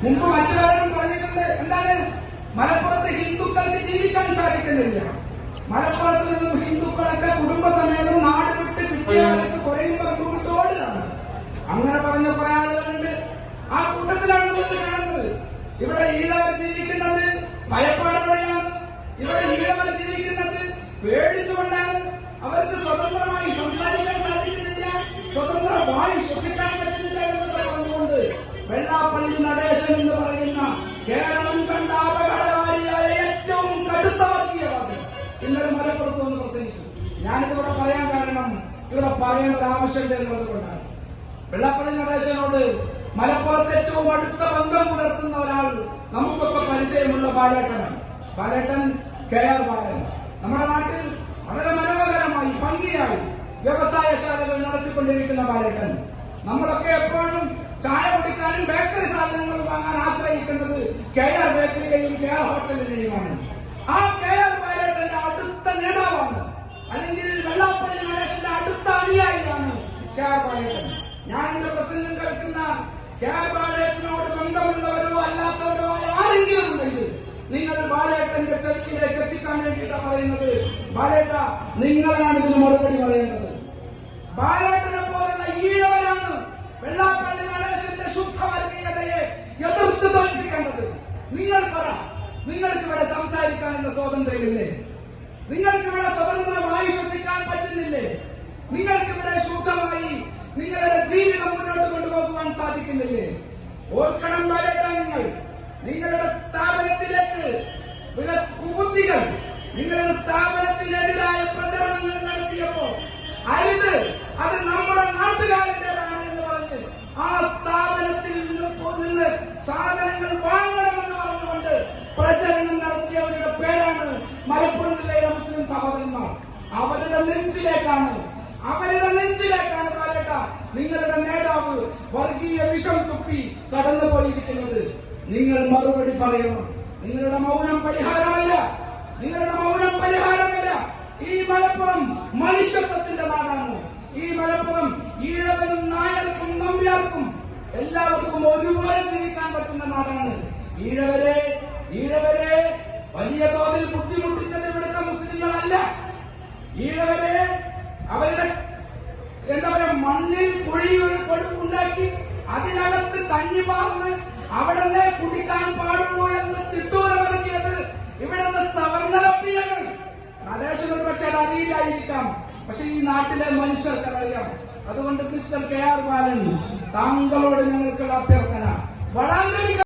മുമ്പ് മറ്റു പലരും പറഞ്ഞിട്ടുണ്ട്. എന്താണ്? മലപ്പുറത്ത് ഹിന്ദുക്കൾക്ക് ജീവിക്കാൻ സാധിക്കുന്നില്ല. മലപ്പുറത്ത് നിന്നും ഹിന്ദുക്കളൊക്കെ കുടുംബസമേതം നാട് വിട്ട് കിട്ടിയാലൊക്കെ കുറയുമ്പോൾ വിട്ടോടുകയാണ്. അങ്ങനെ പറഞ്ഞ കുറെ ആളുകളുണ്ട്. ആ കൂട്ടത്തിലാണ് നമ്മൾ കാണുന്നത്. ഇവിടെ ഈഴവർ ജീവിക്കുന്നത് ഭയപ്പാടോടെയാണ്. ഇവിടെ ഈഴവർ ജീവിക്കുന്നത് പേടിച്ചുകൊണ്ടാണ്. അവർക്ക് സ്വതന്ത്രമായി സംസാരിക്കാൻ സാധിക്കുന്നില്ല, സ്വതന്ത്രമായി ശ്വസിക്കാൻ പറ്റുന്നില്ല എന്ന് പറഞ്ഞുകൊണ്ട് വെള്ളാപ്പള്ളി നടേശൻ എന്ന് പറയുന്ന കേരളം കണ്ട അപകടകാരിയായ ഏറ്റവും കടുത്ത വർഗീയവാദം ഇന്നലെ മലപ്പുറത്ത് വന്ന് പ്രസംഗിച്ചു. ഞാനിതിവിടെ പറയാൻ കാരണം ഇവിടെ പറയേണ്ട ആവശ്യമുണ്ട് എന്നുള്ളത് കൊണ്ടാണ്. വെള്ളാപ്പള്ളി നടേശനോട് മലപ്പുറത്ത് ഏറ്റവും അടുത്ത ബന്ധം പുലർത്തുന്ന ഒരാൾ നമുക്കൊക്കെ പരിചയമുള്ള ബാലേട്ടനാണ്. ബാലേട്ടൻ KR ബാലൻ നമ്മുടെ നാട്ടിൽ വളരെ മനോഹരമായി ഭംഗിയായി വ്യവസായശാലകൾ നടത്തിക്കൊണ്ടിരിക്കുന്ന ബാലേട്ടൻ. നമ്മളൊക്കെ എപ്പോഴും ചായ കുടിക്കാനും ബേക്കറി സാധനങ്ങൾ വാങ്ങാൻ ആശ്രയിക്കുന്നത് KR ബേക്കറിയെയും KR ഹോട്ടലിനെയുമാണ്. ആ KR ബാലേട്ടന്റെ അടുത്ത നേതാവാണ്, അല്ലെങ്കിൽ വെള്ളാപ്പള്ളി നടേശന്റെ അടുത്ത അനുയായിയാണ് KR ബാലേട്ടൻ. ഞാൻ എന്റെ പ്രസംഗം കേൾക്കുന്ന KR ബാലേട്ടനോട് ബന്ധമുള്ളവരോ അല്ലാത്തവരോ ആരെങ്കിലും ഉണ്ടെങ്കിൽ നിങ്ങൾ ബാലേട്ടന്റെ ചെവിയിലേക്ക് എത്തിക്കാൻ വേണ്ടിയിട്ടാണ് പറയുന്നത്. ബാലേട്ട, നിങ്ങളാണ് ഇതിന് മറുപടി പറയേണ്ടത്. ബാലേട്ടനെ പോലുള്ള ഈഴവരാണ് വെള്ളാപ്പള്ളി നടേശന്റെ ശുദ്ധവർഗീയതയെ എതിർത്ത് തോൽപ്പിക്കേണ്ടത്. നിങ്ങൾ പറ, നിങ്ങൾക്കിവിടെ സംസാരിക്കാനുള്ള സ്വാതന്ത്ര്യമില്ലേ? നിങ്ങൾക്കിവിടെ സ്വതന്ത്രമായി ശ്വസിക്കാൻ പറ്റുന്നില്ലേ? നിങ്ങൾക്കിവിടെ ശുദ്ധമായി നിങ്ങളുടെ ജീവിതം മുന്നോട്ട് കൊണ്ടുപോകുവാൻ സാധിക്കുന്നില്ലേ? ഓർക്കണം ബാലേട്ട, നിങ്ങളുടെ സ്ഥാപനത്തിലേക്ക് ചില കുബുദ്ധികൾ നിങ്ങളുടെ സ്ഥാപനത്തിനെതിരായ പ്രചരണങ്ങൾ നടത്തിയപ്പോ അരുത്, അത് നമ്മുടെ നാട്ടുകാരുടേതാണ് എന്ന് പറഞ്ഞ് ആ സ്ഥാപനത്തിൽ നിന്ന് സാധനങ്ങൾ വാങ്ങണമെന്ന് പറഞ്ഞുകൊണ്ട് പ്രചരണം നടത്തിയവരുടെ പേരാണ് മലപ്പുറം ജില്ലയിലെ മുസ്ലിം സഹോദരന്മാർ. അവരുടെ നെഞ്ചിലേക്കാണ് ബാലേട്ട നിങ്ങളുടെ നേതാവ് വർഗീയ വിഷം തുപ്പി കടന്നുപോയിരിക്കുന്നത്. നിങ്ങൾ മറുപടി പറയണം. നിങ്ങളുടെ മൗനം പരിഹാരമല്ല. ഈ മലപ്പുറം മനുഷ്യത്വത്തിന്റെ നാടാണ്. ഈ മലപ്പുറം ഈഴവനും നായർക്കും നമ്പ്യാർക്കും എല്ലാവർക്കും ഒരുപോലെ ജീവിക്കാൻ പറ്റുന്ന നാടാണ്. ഈഴവരെ വലിയ തോതിൽ ബുദ്ധിമുട്ടിച്ചത് ഇവിടുത്തെ മുസ്ലിങ്ങളല്ല. ഈഴവരെ അവരുടെ മണ്ണിൽ കുഴി ഉണ്ടാക്കി അതിനകത്ത് കഞ്ഞി പാർന്ന് അവിടെ കുടിക്കാൻ പാടുള്ളൂ എന്ന് തിട്ടൂരമിറക്കിയത് ഇവിടുത്തെ സവർണരപ്പിയാണ്. നടേശൻ ഒരു പക്ഷേ അത് അറിയില്ലായിരിക്കാം, പക്ഷെ ഈ നാട്ടിലെ മനുഷ്യർക്കറിയാം. അതുകൊണ്ട് മിസ്റ്റർ KR ബാലൻ, താങ്കളോട് ഞങ്ങൾക്കുള്ള അഭ്യർത്ഥന, വളാങ്കരി